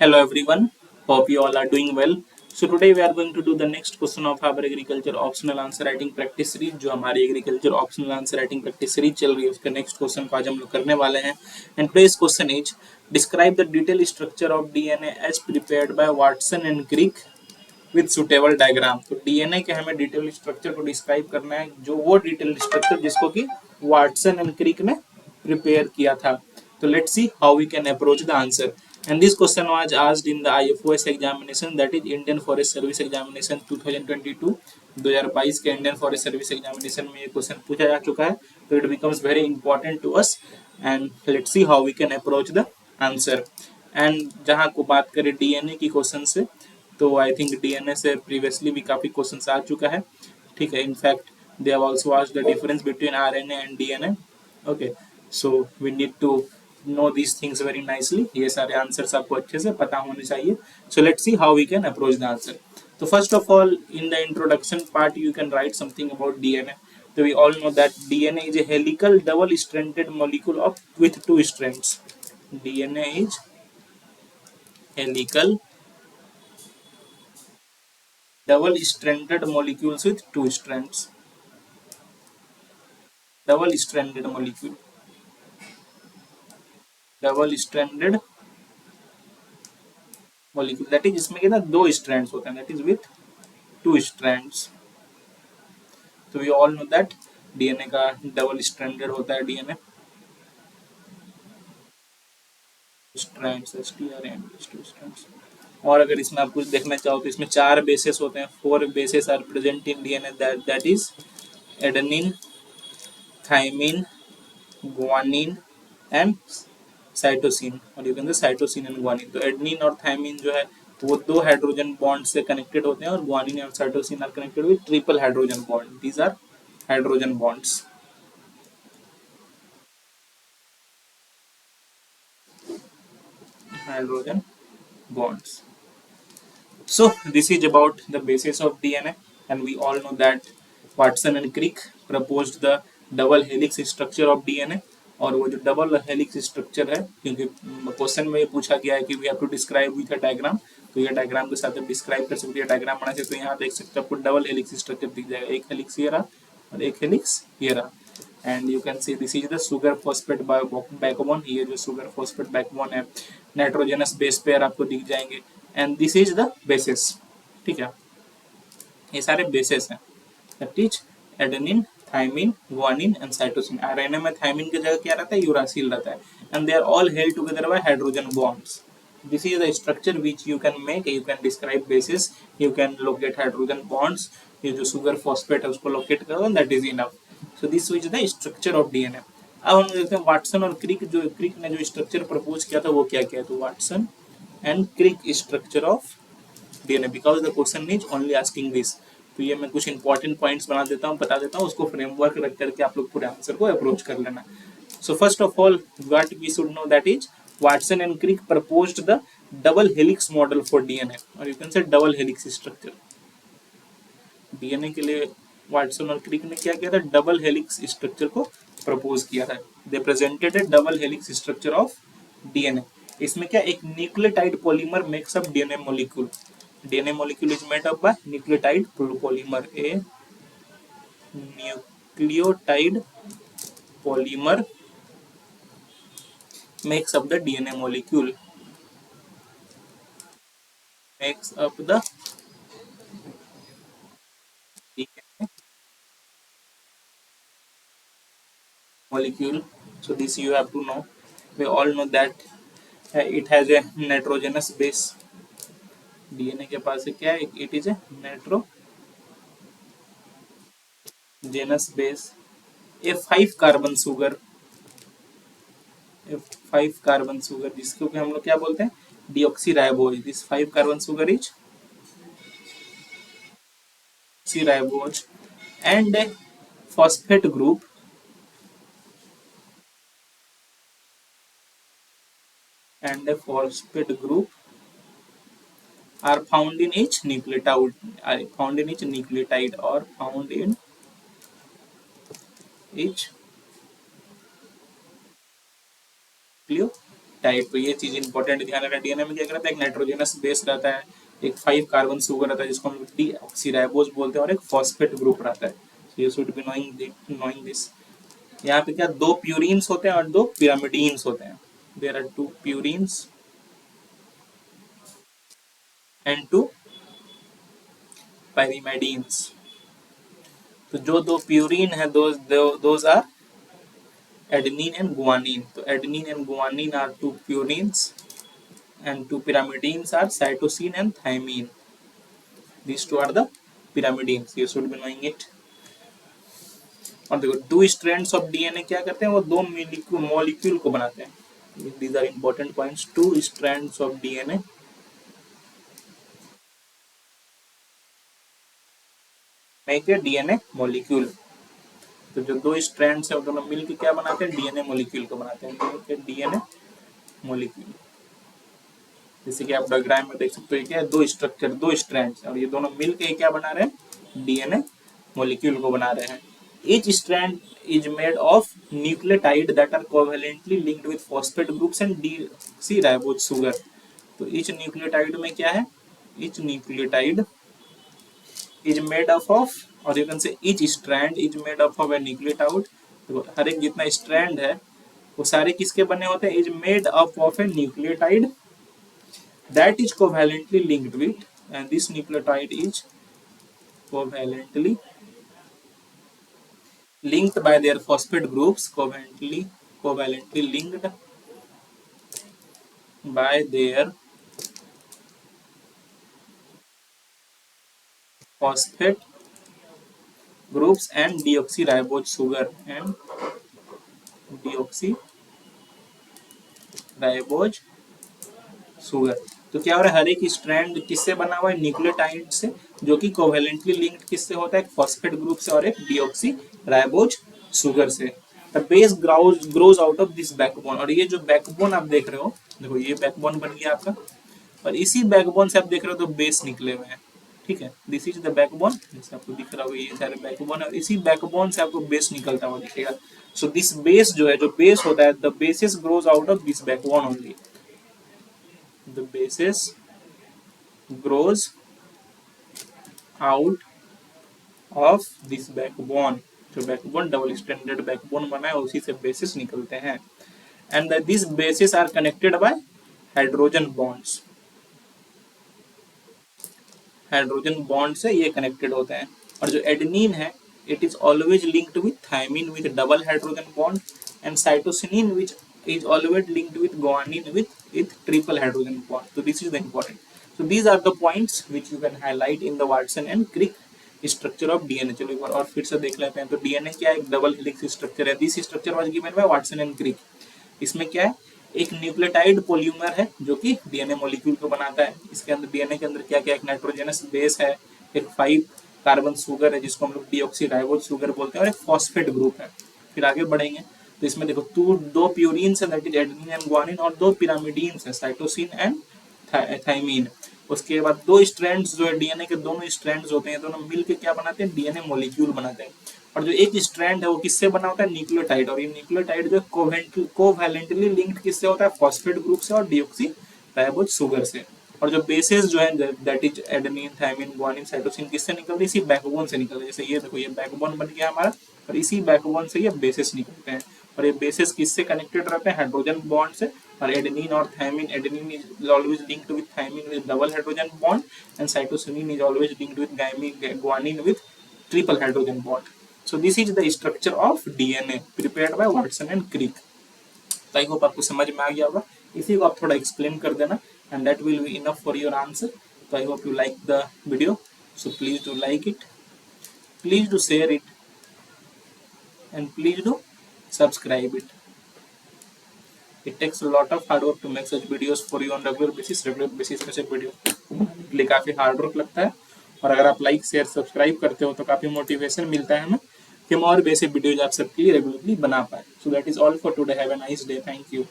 Hello everyone, hope you all are doing well. So today we are going to do the next question of our agriculture optional answer writing practice series जो हमारी agriculture optional answer writing practice series चल रही है उसके next question को आज हम लोग करने वाले हैं. And today's question is describe the detailed structure of DNA as prepared by Watson and Crick with suitable diagram. तो DNA के हमें डिटेल स्ट्रक्चर को डिस्क्राइब करना है जो वो डिटेल स्ट्रक्चर जिसको कि वाटसन एंड क्रिक ने प्रिपेयर किया था. तो let's see how we can approach the answer. And this question was asked in the IFOS examination, that is Indian Forest Service Examination 2022. 2022 के इंडियन फॉरेस्ट सर्विस एग्जामिनेशन में ये question पूछा जा चुका है. तो it becomes very important to us and let's see how we can approach the answer. And जहाँ को बात करें डीएनए की क्वेश्चन से, तो आई थिंक डीएनए से प्रीवियसली भी काफ़ी क्वेश्चंस आ चुका है. ठीक है, in fact they have also asked the difference between RNA and DNA. Okay, so we need to know these things very nicely. ये सारे आंसर्स आपको अच्छे से पता होने चाहिए. So let's see how we can approach the answer. तो first of all in the introduction part you can write something about DNA. So we all know that DNA is a helical double-stranded molecule of with two strands. DNA is helical double-stranded molecules with two strands. Double-stranded molecule. Double-stranded molecule. That is इसमें कितना दो strands होते हैं. That is with two strands. So we all know that DNA का double-stranded होता है DNA. Strands STRND two strands. और अगर इसमें आप कुछ देखना चाहो तो इसमें चार बेसेस होते हैं. Four bases are present in DNA. That is adenine, thymine, guanine and cytosine. और you can say cytosine and guanine. तो एडेनिन और थाइमिन जो है वो दो हाइड्रोजन बॉन्ड से कनेक्टेड होते हैं और ग्वानिन और cytosine are connected with triple hydrogen bond. These are hydrogen bonds. Hydrogen bonds. So this is about the basis of DNA, and we all know that Watson and Crick proposed the double helix structure of DNA. और वो जो double helix structure है, क्योंकि question में ये पूछा गया है कि we have to describe with a diagram, तो ये डायग्राम के साथ आप डिस्क्राइब कर सकते हैं. डायग्राम बना सकते हैं. यहाँ देख सकते हैं आपको डबल हेलिक्स स्ट्रक्चर दिख जाएगा. एक हेलिक्स ये रहा और एक हेलिक्स ये रहा. And you can see this is the sugar phosphate backbone. ये जो सुगर फॉस्फेट बैकबोन है, नाइट्रोजनस बेस पेयर आपको दिख जाएंगे. And this is the bases. ठीक है, ये सारे बेसिस हैं. That is adenine, thymine, guanine and cytosine. RNA में थाइमिन की जगह क्या रहता है? यूरासिल रहता है. And they are all held together by hydrogen bonds. This is the structure which you can make. You can describe bases. You can locate hydrogen bonds. ये जो सुगर फॉस्फेट है उसको लोकेट करो. That is enough. So this is the structure of DNA. अब हम देखते हैं Watson और क्रिक ने जो स्ट्रक्चर प्रपोज किया था वो क्या किया. तो Watson and Crick structure of DNA, because the question is only asking this. तो ये मैं कुछ इंपॉर्टेंट पॉइंट्स बना देता हूँ, बता देता हूँ, उसको फ्रेमवर्क रख करके आप लोग पूरे आंसर को अप्रोच कर लेना. So first of all what we should know, that is Watson and Crick proposed the double helix model for DNA, और you can say double helix structure. DNA के लिए वाटसन और क्रिक ने क्या किया था? डबल हेलिक्स स्ट्रक्चर को propose किया था. They presented a double helix structure of DNA. इसमें क्या, एक nucleotide polymer makes up DNA molecule. DNA molecule is made up by nucleotide polymer. A nucleotide polymer makes up the DNA molecule. Makes up the DNA molecule. So this you have to know. We all know that it has a nitrogenous base. DNA के पास है क्या? It is a nitrogenous base. A 5 carbon sugar, five carbon sugar जिसको कि हम लोग क्या बोलते हैं? Deoxyribose. This 5 carbon sugar is deoxyribose. And A phosphate group and a phosphate group are found in each nucleotide, or found in each nucleotide. टाइड। तो ये चीज इंपॉर्टेंट ध्यान रखना। डीएनए में क्या रहता है, एक नाइट्रोजनस बेस रहता है, एक 5 कार्बन शुगर रहता है जिसको हम डीऑक्सीराइबोज बोलते हैं, और एक फॉस्फेट ग्रुप रहता है। So you should be knowing this. यहाँ पे क्या दो प्यूरिन्स होते हैं और दो पिरामिडीन्स होते हैं। There are two purines and two pyrimidines। तो जो दो प्यूरिन है those are adenine and guanine। तो adenine and guanine are two purines and two pyrimidines are cytosine and thymine। These two are the pyrimidines, you should be knowing it। और देखो two strands of DNA क्या करते हैं, वो दो molecule को बनाते हैं। these are important points। Two strands of DNA make a DNA molecule. तो जो दो स्ट्रैंड्स है वो दोनों मिलकर क्या बनाते हैं, डीएनए मॉलिक्यूल को बनाते हैं, डीएनए मॉलिक्यूल। जैसे कि आप डायग्राम में देख सकते हो, क्या है, दो स्ट्रक्चर, दो स्ट्रैंड्स, और ये दोनों मिलकर क्या बना रहे हैं, डीएनए मॉलिक्यूल को बना रहे हैं। Each strand is made of nucleotide that are covalently linked with phosphate groups and deoxyribose sugar। तो each nucleotide में क्या है, each nucleotide is made up of, और you can say each strand is made up of a nucleotide। तो हर एक जितना strand है वो सारे किसके बने होते हैं, is made up of a nucleotide that is covalently linked with, and this nucleotide is covalently linked by their phosphate groups, covalently linked by their phosphate groups and deoxyribose sugar and deoxyribose sugar। तो क्या हो रहा है, हर एक strand किससे बना हुआ है, न्यूक्लियोटाइड से, जो कि कोवेलेंटली लिंक्ड किससे होता है, एक फॉस्फेट ग्रुप से और एक डीऑक्सीराइबोज शुगर से। The base grows out of this backbone. और ये जो बैकबोन आप देख रहे हो, देखो ये बैकबोन बन गया आपका, और इसी बैकबोन से आप देख रहे हो तो बेस निकले हुए हैं, ठीक है। दिस इज द बैकबोन, जैसे आपको दिख रहा होगा ये सारे बैकबोन है, और इसी बैकबोन से आपको बेस निकलता हुआ दिखेगा। सो दिस बेस जो है, जो बेस होता है, the basis grows out of this backbone only. The basis grows out of this backbone। जो बैकबोन डबल स्टैंडर्ड बैकबोन बना है उसी से बेसिस निकलते हैं। And this basis are connected by hydrogen bonds. Hydrogen bond से ये कनेक्टेड होते हैं। और जो एडेनिन है, it is always linked with thymine with double hydrogen bond, and cytosine which is always linked with guanine with triple hydrogen bond। So this is the important। So these are the points which you can highlight in the Watson and Crick structure of DNA। चलो एक बार और फिर से देख लेते हैं। तो DNA क्या है, एक डबल हेलिक्स स्ट्रक्चर है। This structure was given by Watson and Crick. इसमें क्या है, एक न्यूक्लियोटाइड पॉलीमर है जो कि डीएनए मॉलिक्यूल को बनाता है। इसके अंदर डीएनए के अंदर क्या क्या, एक नाइट्रोजनस बेस है, एक 5 कार्बन शुगर है जिसको हम लोग डीऑक्सीराइबोज शुगर बोलते हैं, और एक फॉस्फेट ग्रुप है। फिर आगे बढ़ेंगे तो इसमें देखो दो प्यूरिन्स है, that is adenine and guanine, और दो पिरामिडीन्स है, साइटोसिन एंड थाइमिन। उसके बाद दो स्ट्रैंड्स जो है डीएनए के, दोनों स्ट्रैंड्स होते हैं, दोनों मिलकर क्या बनाते हैं, डीएनए मॉलिक्यूल बनाते हैं। और जो एक स्ट्रैंड है वो किससे बना होता है, न्यूक्लियोटाइड। और ये न्यूक्लियोटाइड जो कोवैलेंटली लिंक्ड किससे होता है, फॉस्फेट ग्रुप से और डीऑक्सीराइबोज शुगर से। और जो बेसेस जो है, that is adenine, thymine, guanine, cytosine, किससे निकलते हैं, इसी बैकबोन से निकलते हैं। जैसे ये देखो, ये बैकबोन बन गया हमारा, और इसी बैकबोन से ये बेसेस निकलते हैं। और ये बेसिस किससे कनेक्टेड रहते हैं, हाइड्रोजन बॉन्ड से। और एडेनिन और thymine, adenine is always linked with thymine with double hydrogen bond, and cytosine is always linked with guanine with triple hydrogen bond. So this is the structure of DNA prepared by Watson and Crick. तो I hope आपको समझ में आ गया होगा। इसी को आप थोड़ा एक्सप्लेन कर देना, and that will be enough for your answer. तो I hope you like the video, so please do like it, please do share it, and please do subscribe it। It takes a lot of hard work to make such videos for you on regular basis में से video के लिए काफी hard work लगता है। और अगर आप लाइक शेयर सब्सक्राइब करते हो तो काफी मोटिवेशन मिलता है हमें कि हम और वैसे वीडियोज आप सबके लिए रेगुलरली बना पाए। So that is all for today. Have a nice day. Thank you.